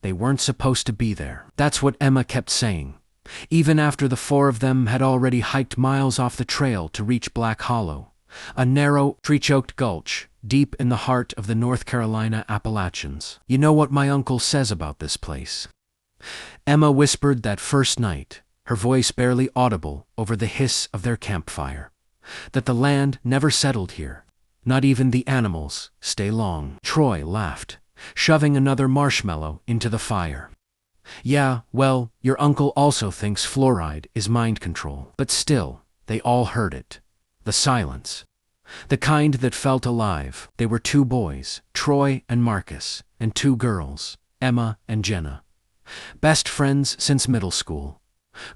They weren't supposed to be there. That's what Emma kept saying, even after the four of them had already hiked miles off the trail to reach Black Hollow, a narrow, tree-choked gulch deep in the heart of the North Carolina Appalachians. "You know what my uncle says about this place?" Emma whispered that first night, her voice barely audible over the hiss of their campfire. "That the land never settled here. Not even the animals stay long." Troy laughed, shoving another marshmallow into the fire. "Yeah, well, your uncle also thinks fluoride is mind control." But still, they all heard it. The silence. The kind that felt alive. They were two boys, Troy and Marcus, and two girls, Emma and Jenna. Best friends since middle school.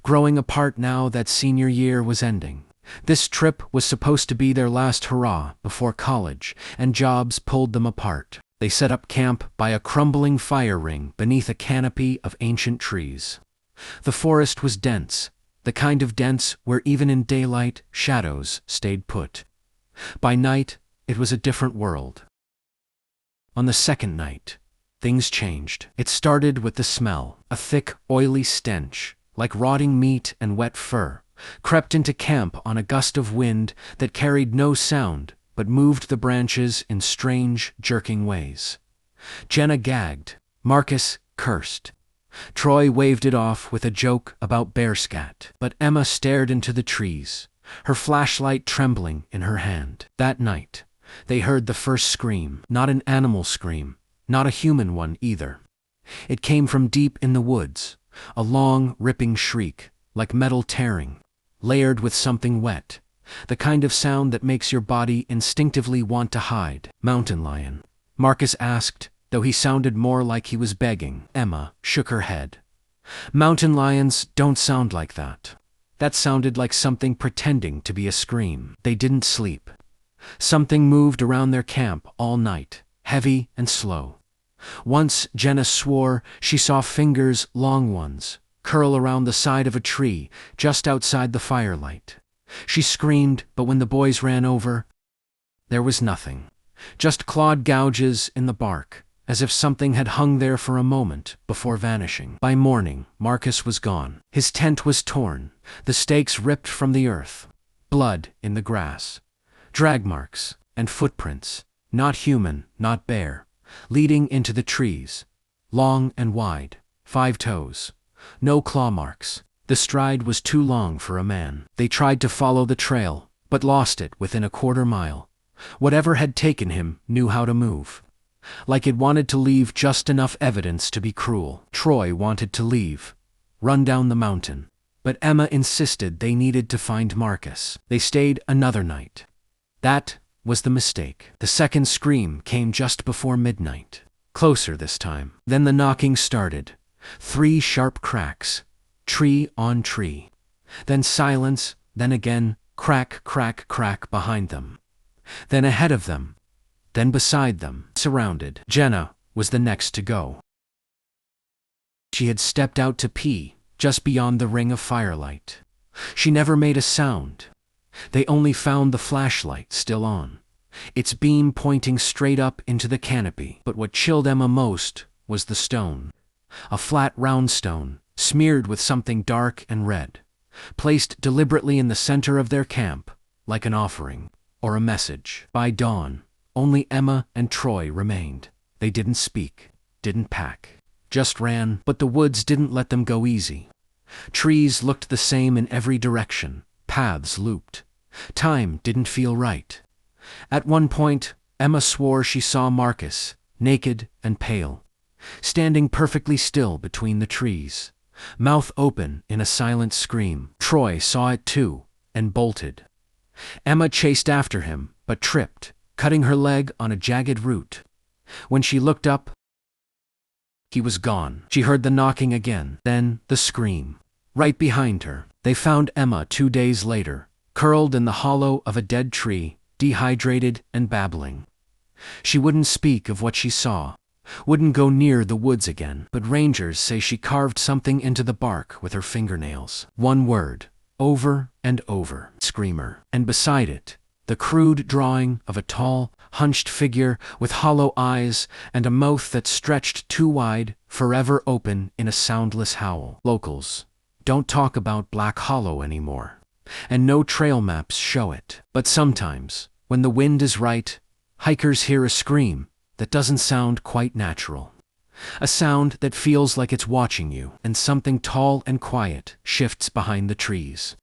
Growing apart now that senior year was ending. This trip was supposed to be their last hurrah before college, and jobs pulled them apart. They set up camp by a crumbling fire ring beneath a canopy of ancient trees. The forest was dense, the kind of dense where even in daylight, shadows stayed put. By night, it was a different world. On the second night, things changed. It started with the smell. A thick, oily stench, like rotting meat and wet fur, crept into camp on a gust of wind that carried no sound but moved the branches in strange, jerking ways. Jenna gagged. Marcus cursed. Troy waved it off with a joke about bear scat. But Emma stared into the trees, her flashlight trembling in her hand. That night, they heard the first scream. Not an animal scream, not a human one either. It came from deep in the woods, a long, ripping shriek, like metal tearing, layered with something wet. The kind of sound that makes your body instinctively want to hide. "Mountain lion?" Marcus asked, though he sounded more like he was begging. Emma shook her head. "Mountain lions don't sound like that." That sounded like something pretending to be a scream. They didn't sleep. Something moved around their camp all night, heavy and slow. Once Jenna swore she saw fingers, long ones, curl around the side of a tree just outside the firelight. She screamed, but when the boys ran over, there was nothing. Just clawed gouges in the bark, as if something had hung there for a moment before vanishing. By morning, Marcus was gone. His tent was torn, the stakes ripped from the earth, blood in the grass, drag marks and footprints, not human, not bear, leading into the trees, long and wide, 5 toes, no claw marks. The stride was too long for a man. They tried to follow the trail, but lost it within a quarter mile. Whatever had taken him knew how to move. Like it wanted to leave just enough evidence to be cruel. Troy wanted to leave, run down the mountain. But Emma insisted they needed to find Marcus. They stayed another night. That was the mistake. The second scream came just before midnight. Closer this time. Then the knocking started. 3 sharp cracks. Tree on tree. Then silence, then again, crack, crack, crack behind them. Then ahead of them. Then beside them. Surrounded. Jenna was the next to go. She had stepped out to pee, just beyond the ring of firelight. She never made a sound. They only found the flashlight still on, its beam pointing straight up into the canopy. But what chilled Emma most was the stone. A flat, round stone, smeared with something dark and red, placed deliberately in the center of their camp, like an offering, or a message. By dawn, only Emma and Troy remained. They didn't speak, didn't pack, just ran, but the woods didn't let them go easy. Trees looked the same in every direction, paths looped. Time didn't feel right. At one point, Emma swore she saw Marcus, naked and pale, standing perfectly still between the trees, mouth open in a silent scream. Troy saw it too, and bolted. Emma chased after him, but tripped, cutting her leg on a jagged root. When she looked up, he was gone. She heard the knocking again, then the scream. Right behind her, they found Emma 2 days later, curled in the hollow of a dead tree, dehydrated and babbling. She wouldn't speak of what she saw, wouldn't go near the woods again, but rangers say she carved something into the bark with her fingernails. One word, over and over, screamer. And beside it, the crude drawing of a tall, hunched figure with hollow eyes and a mouth that stretched too wide, forever open in a soundless howl. Locals don't talk about Black Hollow anymore, and no trail maps show it. But sometimes, when the wind is right, hikers hear a scream that doesn't sound quite natural. A sound that feels like it's watching you, and something tall and quiet shifts behind the trees.